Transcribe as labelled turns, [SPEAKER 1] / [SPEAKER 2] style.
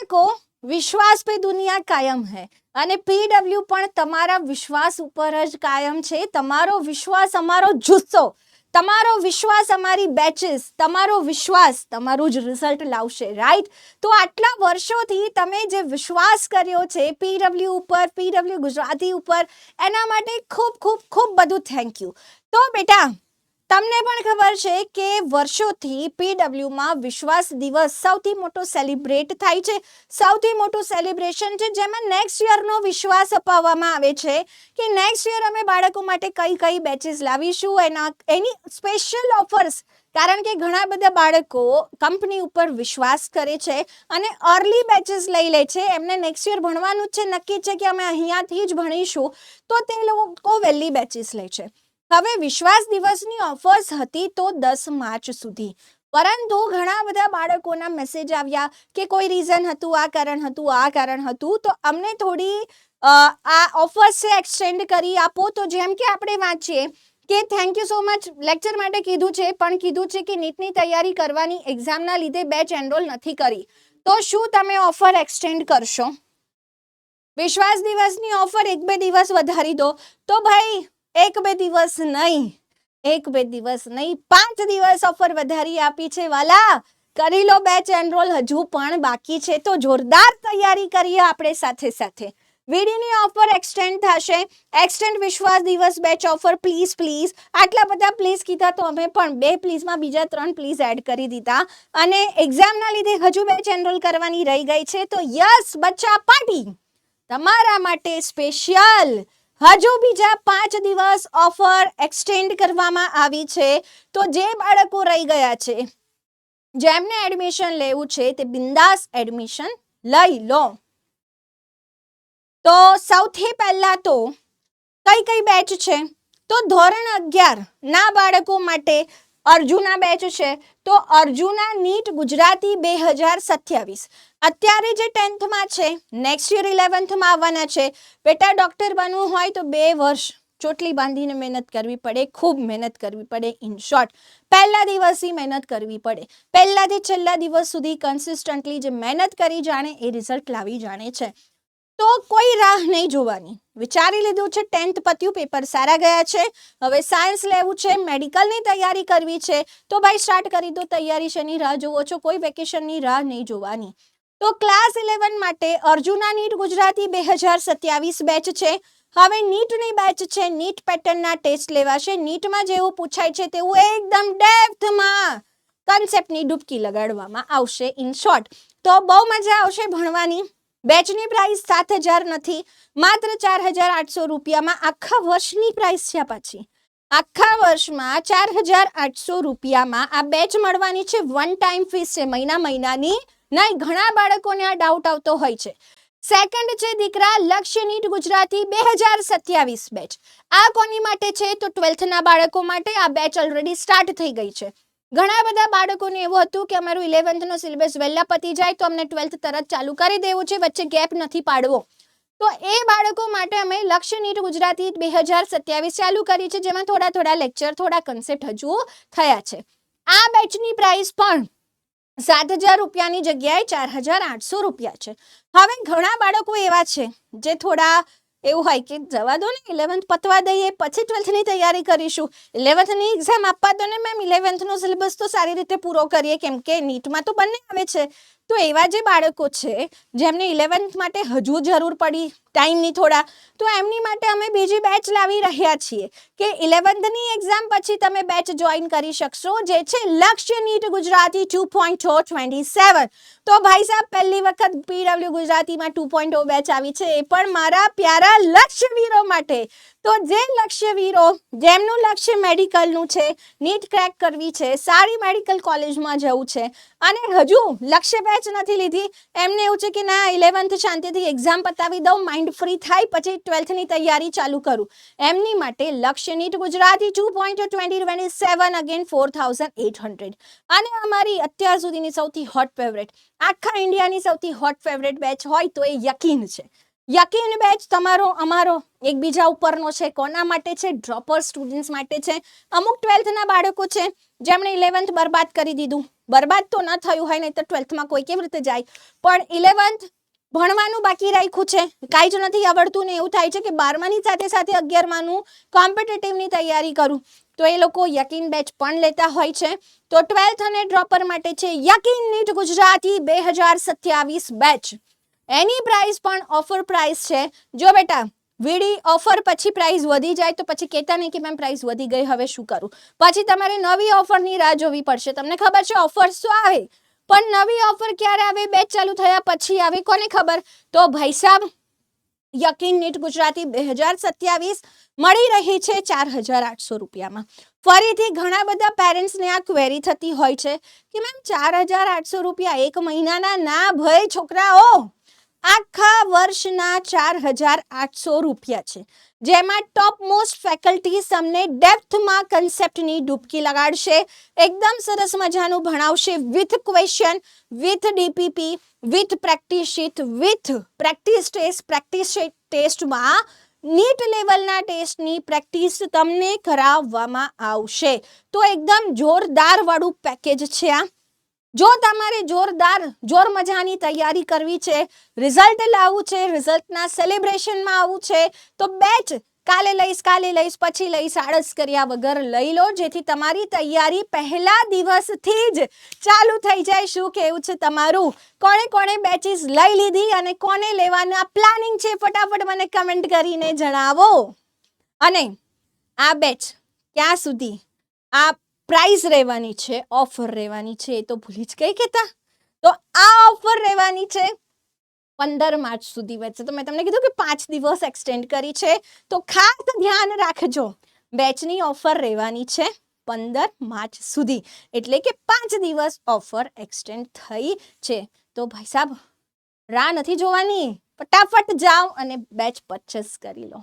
[SPEAKER 1] बाळको विश्वास पे दुनिया कायम है અને પીડબ્લ્યુ પણ તમારા વિશ્વાસ ઉપર જ કાયમ છે. તમારો વિશ્વાસ અમારો જુસ્સો, તમારો વિશ્વાસ અમારી બેચીસ, તમારો વિશ્વાસ તમારું જ રિઝલ્ટ લાવશે, રાઈટ? તો આટલા વર્ષોથી તમે જે વિશ્વાસ કર્યો છે પીડબ્લ્યુ ઉપર, પીડબ્લ્યુ ગુજરાતી ઉપર, એના માટે ખૂબ ખૂબ ખૂબ બધું થેન્ક યુ. તો બેટા તમને પણ ખબર છે કે વર્ષોથી પીડબ્લ્યુમાં વિશ્વાસ દિવસ સૌથી મોટો સેલિબ્રેટ થાય છે, સૌથી મોટું સેલિબ્રેશન છે, જેમાં નેક્સ્ટ યરનો વિશ્વાસ અપાવવામાં આવે છે કે નેક્સ્ટ યર અમે બાળકો માટે કઈ કઈ બેચીસ લાવીશું, એની સ્પેશિયલ ઓફર્સ. કારણ કે ઘણા બધા બાળકો કંપની ઉપર વિશ્વાસ કરે છે અને અર્લી બેચીસ લઈ લે છે. એમને નેક્સ્ટ યર ભણવાનું જ છે, નક્કી છે કે અમે અહીંયાથી જ ભણીશું, તો તે લોકો વહેલી બેચીસ લે છે. હવે વિશ્વાસ દિવસની ઓફર્સ હતી તો 10 માર્ચ સુધી, પરંતુ ઘણા બધા બાળકોના મેસેજ આવ્યા કે કોઈ રીઝન હતું, આ કારણ હતું, આ કારણ હતું, તો અમને થોડી આ ઓફર્સ છે એક્સટેન્ડ કરી આપો. તો જેમ કે આપણે વાંચીએ કે thank you so much, lecture માટે કીધું છે, પણ કીધું છે કે નીટની તૈયારી કરવાની એક્ઝામના લીધે બેચ એનરોલ નથી કરી, તો શું તમે ઓફર એક્સટેન્ડ કરશો? વિશ્વાસ દિવસની ઓફર 1-2 દિવસ વધારી દો. તો ભાઈ 1-2 દિવસ નહીં, 1-2 દિવસ નહીં, 5 દિવસ ઓફર વધારી આપી છે વાલા. કરી લો બેચ એનરોલ, હજુ પણ બાકી છે, તો જોરદાર તૈયારી કરીએ આપણે સાથે સાથે. વીડીની ઓફર એક્સટેન્ડ થશે, એક્સટેન્ડ વિશ્વાસ દિવસ બેચ ઓફર, પ્લીઝ પ્લીઝ. આટલા બધા પ્લીઝ કીધા તો અમે પણ 2 પ્લીઝમાં બીજા 3 પ્લીઝ એડ કરી દીધા, અને એક્ઝામના લીધે હજુ બેચ એનરોલ કરવાની રહી ગઈ છે. તો યસ બચ્ચા પાર્ટી તમારા માટે સ્પેશિયલ હજુ બીજા 5 દિવસ ઓફર એક્સટેન્ડ કરવામાં આવી છે. તો જે બાળકો રહી ગયા છે, જેમને એડમિશન લેવું છે, તે બિંદાસ એડમિશન લઈ લો. તો સૌથી પહેલા તો કઈ બેચ છે? તો ધોરણ 11 ના બાળકો માટે અર્જુના બેચ છે. તો અર્જુના નીટ ગુજરાતી 2027 અત્યારે જે 10thમાં છે, નેક્સ્ટ યર 11thમાં આવવાના છે. બેટા ડોક્ટર બનવું હોય તો 2 વર્ષ ચોટલી બાંધીને મહેનત કરવી પડે, ખૂબ મહેનત કરવી પડે. ઇન શોર્ટ, પહેલા દિવસથી મહેનત કરવી પડે, પહેલાથી છેલ્લા દિવસ સુધી કન્સિસ્ટન્ટલી જે મહેનત કરી જાણે એ રિઝલ્ટ લાવી જાણે છે. તો કોઈ રાહ નહીં જોવાની, વિચારી લીધું છે, 10th પત્યું, પેપર સારા ગયા છે, હવે સાયન્સ લેવું છે, મેડિકલની તૈયારી કરવી છે, તો ભાઈ સ્ટાર્ટ કરી દો તૈયારી. શેની રાહ જોવો છો? કોઈ વેકેશનની રાહ નહીં જોવાની. તો ક્લાસ 11 માટે અર્જુના નીટ ગુજરાતી 2027 બેચ છે. હવે નીટની બેચ છે, નીટ પેટર્નના ટેસ્ટ લેવાશે. નીટમાં જેવું પૂછાય છે તેવું એકદમ ડેપ્થમાં કન્સેપ્ટની ડૂબકી લગાડવામાં આવશે. ઇન શોર્ટ, તો બહુ મજા આવશે ભણવાની. બેચની પ્રાઇસ 7,000 નથી, માત્ર 4,800 રૂપિયામાં આખા વર્ષની પ્રાઇસ છે. પાછી આખા વર્ષમાં 4,800 રૂપિયામાં આ બેચ મળવાની છે. વન ટાઈમ ફીસ છે, મહિનાની નહીં. ઘણા બાળકોને આ ડાઉટ આવતો હોય છે. સેકન્ડ છે દીકરા લક્ષ્ય નીટ ગુજરાતી 2027 બેચ. આ કોની માટે છે? તો 12thના બાળકો માટે. આ બેચ ઓલરેડી સ્ટાર્ટ થઈ ગઈ છે. ઘણા બધા બાળકોને એવું હતું કે અમારું 11thનો સિલેબસ વહેલા પતી જાય તો અમને 12th તરત ચાલુ કરી દેવું છે, વચ્ચે ગેપ નથી પાડવો. તો એ બાળકો માટે અમે લક્ષ્ય નીટ ગુજરાતી 2027 ચાલુ કરી છે, જેમાં થોડા લેક્ચર, થોડા કન્સેપ્ટ હજુ થયા છે. આ બેચની પ્રાઇસ પણ 7,000 રૂપિયાની જગ્યાએ 4,800 રૂપિયા છે. હવે ઘણા બાળકો એવા છે જે થોડા એવું હોય કે જવા દો ને, 11th પતવા દઈએ પછી 12thની તૈયારી કરીશું, 11thની એક્ઝામ આપવા દો ને મેમ, 11thનો સિલેબસ તો સારી રીતે પૂરો કરીએ, કેમ કે નીટમાં તો બંને આવે છે. તો એવા જે બાળકો છે જેમને 11th માટે હજુ જરૂર પડી ટાઈમની થોડા, તો એમની માટે અમે બીજી બેચ લાવી રહ્યા છીએ કે 11thની એક્ઝામ પછી તમે બેચ જોઈન કરી શકશો, જે છે લક્ષ્ય નીટ ગુજરાતી 2.027. તો ભાઈ સાહેબ પહેલી વખત પીડબ્લ્યુ ગુજરાતીમાં 2.0 બેચ આવી છે, એ પણ મારા પ્યારા લક્ષ્યવીરો માટે. તો જે લક્ષ્યવીરો જેમનું લક્ષ્ય મેડિકલનું છે, નીટ ક્રેક કરવી છે, સારી મેડિકલ કોલેજમાં જવું છે અને હજુ લક્ષ્ય બેચ નથી લીધી, એમને એવું છે કે ના 11th શાંતિથી એક્ઝામ પતાવી દઉં, માઇન્ડ ફ્રી થાય, પછી 12thની તૈયારી ચાલુ કરું, એમની માટે લક્ષ્ય નીટ ગુજરાતી 2.2027 અગેન 4,800. અને અમારી અત્યાર સુધીની સૌથી હોટ ફેવરેટ, આખા ઇન્ડિયાની સૌથી હોટ ફેવરેટ બેચ હોય તો એ યકીન છે. યકીન બેચ તમારો અમારો એકબીજા ઉપરનો છે. કોના માટે છે? ડ્રોપર સ્ટુડન્ટ્સ માટે છે. અમુક 12thના બાળકો છે જેમણે 11th બરબાદ કરી દીધું, બરબાદ તો ન થયું હોય, નહીં તો 12th કોઈ કેવી રીતે જાય, પણ 11th ભણવાનું બાકી રાખ્યું છે, કાંઈ જ નથી આવડતું ને એવું થાય છે કે 12માની સાથે સાથે 11માનું કોમ્પિટિટિવની તૈયારી કરું, તો એ લોકો યકીન બેચ પણ લેતા હોય છે. તો 12th અને ડ્રોપર માટે છે યકીન નીટ ગુજરાતી 2027 બેચ. એની પ્રાઇસ પણ ઓફર પ્રાઇસ છે. જો બેટા વીડી ઓફર પછી પ્રાઇસ વધી જાય તો પછી કહેતા નહીં કે મેમ પ્રાઇસ વધી ગઈ, હવે શું કરું, પછી તમારે નવી ઓફરની રાહ જોવી પડશે. તમને ખબર છે ઓફર્સ તો આવે, પણ નવી ઓફર ક્યારે આવે, બેચ ચાલુ થયા પછી આવે, કોને ખબર. તો ભાઈ સાહેબ યકીન નીટ ગુજરાતી 2027 મળી રહી છે 4800 રૂપિયામાં. ફરીથી ઘણા બધા પેરેન્ટ્સને આ ક્વેરી થતી હોય છે કે મેમ 4800 રૂપિયા એક મહિનાના, ના ભાઈ છોકરાઓ, આખા વર્ષના 4800 રૂપિયા છે, જેમાં ટોપ મોસ્ટ ફેકલ્ટીઝ તમને ડેપ્થમાં કન્સેપ્ટની ડૂબકી લગાડશે, એકદમ સરસ મજાનું ભણાવશે, with question, with DPP, with practice sheet, with practice ટેસ્ટમાં નીટ લેવલના ટેસ્ટની પ્રેક્ટિસ તમને કરાવવામાં આવશે. તો એકદમ જોરદાર વાળું પેકેજ છે આ. જો તમારે જોર મજાની તૈયારી કરવી છે, રિઝલ્ટ લાવવું છે, રિઝલ્ટના સેલિબ્રેશનમાં આવવું છે, તો બેચ કાલે લઈશ પછી લઈશ, આળસ કર્યા વગર લઈ લો, જેથી તમારી તૈયારી પહેલા દિવસથી જ ચાલુ થઈ જાય. શું કહેવું છે તમારું? કોણે બેચીસ લઈ લીધી અને કોને લેવાના પ્લાનિંગ છે, ફટાફટ મને કમેન્ટ કરીને જણાવો. અને આ બેચ ક્યાં સુધી આ પ્રાઇસ રહેવાની છે, ઓફર રહેવાની છે, એ તો ભૂલી જ ગઈ કહેતા. તો આ ઓફર રહેવાની છે 15 માર્ચ સુધી વચ્ચે. તો મેં તમને કીધું કે 5 દિવસ એક્સટેન્ડ કરી છે, તો ખાસ ધ્યાન રાખજો, બેચની ઓફર રહેવાની છે 15 માર્ચ સુધી, એટલે કે 5 દિવસ ઓફર એક્સટેન્ડ થઈ છે. તો ભાઈ સાહેબ રાહ નથી જોવાની, ફટાફટ જાઓ અને બેચ પરચેસ કરી લો.